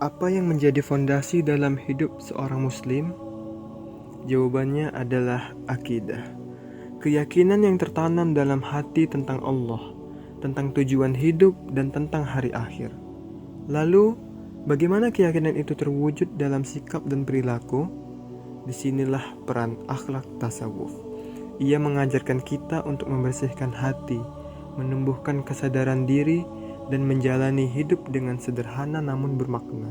Apa yang menjadi fondasi dalam hidup seorang muslim? Jawabannya adalah akidah. Keyakinan yang tertanam dalam hati tentang Allah, tentang tujuan hidup, dan tentang hari akhir. Lalu, bagaimana keyakinan itu terwujud dalam sikap dan perilaku? Disinilah peran akhlak tasawuf. Ia mengajarkan kita untuk membersihkan hati, menumbuhkan kesadaran diri, dan menjalani hidup dengan sederhana namun bermakna.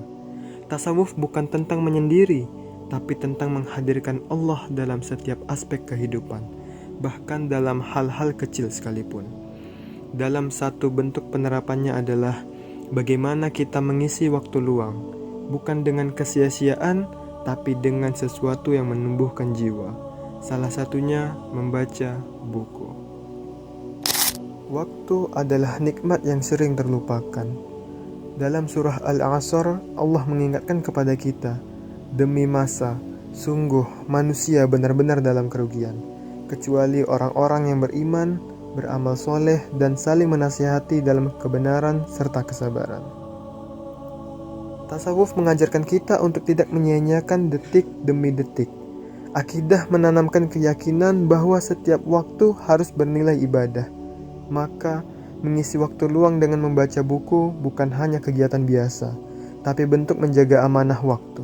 Tasawuf bukan tentang menyendiri, tapi tentang menghadirkan Allah dalam setiap aspek kehidupan, bahkan dalam hal-hal kecil sekalipun. Dalam satu bentuk penerapannya adalah bagaimana kita mengisi waktu luang, bukan dengan kesia-siaan, tapi dengan sesuatu yang menumbuhkan jiwa. Salah satunya membaca buku. Waktu adalah nikmat yang sering terlupakan. Dalam surah Al-Asr, Allah mengingatkan kepada kita, demi masa, sungguh manusia benar-benar dalam kerugian, kecuali orang-orang yang beriman, beramal soleh, dan saling menasihati dalam kebenaran serta kesabaran. Tasawuf mengajarkan kita untuk tidak menyia-nyiakan detik demi detik. Akidah menanamkan keyakinan bahwa setiap waktu harus bernilai ibadah. Maka, mengisi waktu luang dengan membaca buku bukan hanya kegiatan biasa, tapi bentuk menjaga amanah waktu.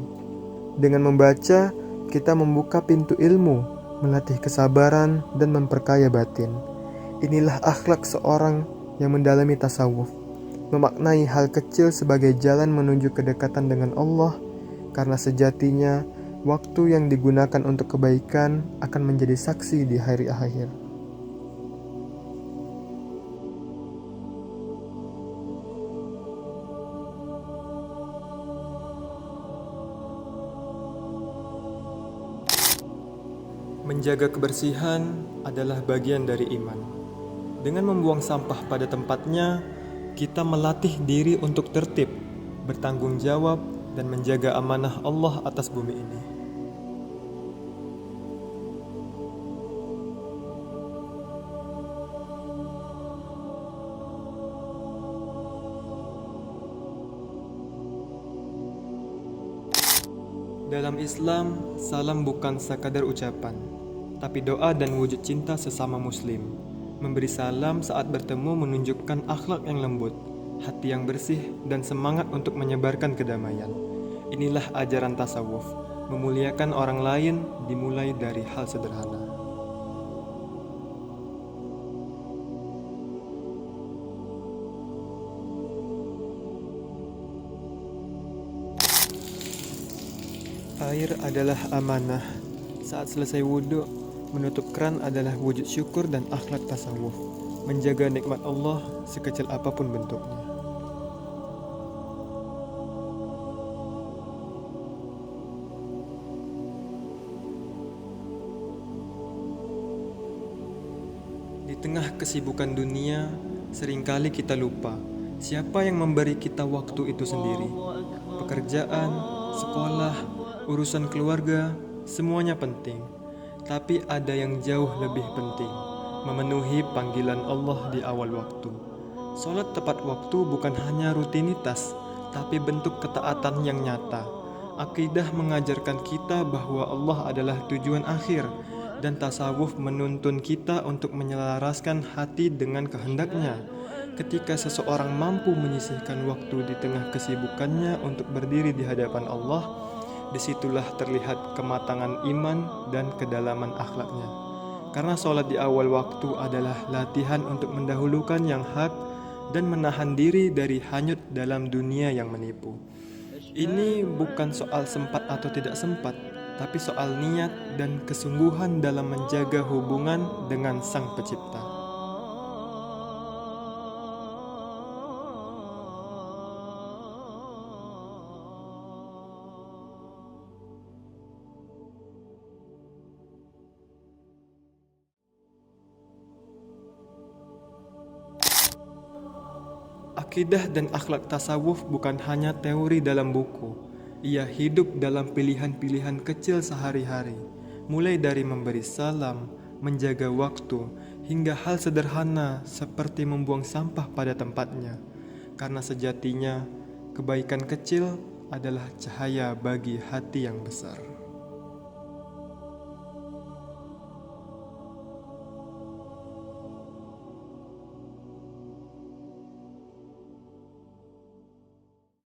Dengan membaca, kita membuka pintu ilmu, melatih kesabaran, dan memperkaya batin. Inilah akhlak seorang yang mendalami tasawuf, memaknai hal kecil sebagai jalan menuju kedekatan dengan Allah, karena sejatinya waktu yang digunakan untuk kebaikan akan menjadi saksi di hari akhir. Menjaga kebersihan adalah bagian dari iman. Dengan membuang sampah pada tempatnya, kita melatih diri untuk tertib, bertanggung jawab, dan menjaga amanah Allah atas bumi ini. Dalam Islam, salam bukan sekadar ucapan, tapi doa dan wujud cinta sesama muslim. Memberi salam saat bertemu menunjukkan akhlak yang lembut, hati yang bersih, dan semangat untuk menyebarkan kedamaian. Inilah ajaran tasawuf, memuliakan orang lain dimulai dari hal sederhana. Air adalah amanah. Saat selesai wudhu, menutup keran adalah wujud syukur dan akhlak tasawuf. Menjaga nikmat Allah sekecil apapun bentuknya. Di tengah kesibukan dunia, seringkali kita lupa siapa yang memberi kita waktu itu sendiri. Pekerjaan, sekolah, urusan keluarga, semuanya penting. Tapi ada yang jauh lebih penting, memenuhi panggilan Allah di awal waktu. Salat tepat waktu bukan hanya rutinitas, tapi bentuk ketaatan yang nyata. Akidah mengajarkan kita bahwa Allah adalah tujuan akhir, dan tasawuf menuntun kita untuk menyelaraskan hati dengan kehendaknya. Ketika seseorang mampu menyisihkan waktu di tengah kesibukannya untuk berdiri di hadapan Allah, disitulah terlihat kematangan iman dan kedalaman akhlaknya. Karena sholat di awal waktu adalah latihan untuk mendahulukan yang hak dan menahan diri dari hanyut dalam dunia yang menipu. Ini bukan soal sempat atau tidak sempat, tapi soal niat dan kesungguhan dalam menjaga hubungan dengan Sang Pencipta. Akidah dan akhlak tasawuf bukan hanya teori dalam buku. Ia hidup dalam pilihan-pilihan kecil sehari-hari, mulai dari memberi salam, menjaga waktu, hingga hal sederhana seperti membuang sampah pada tempatnya. Karena sejatinya, kebaikan kecil adalah cahaya bagi hati yang besar.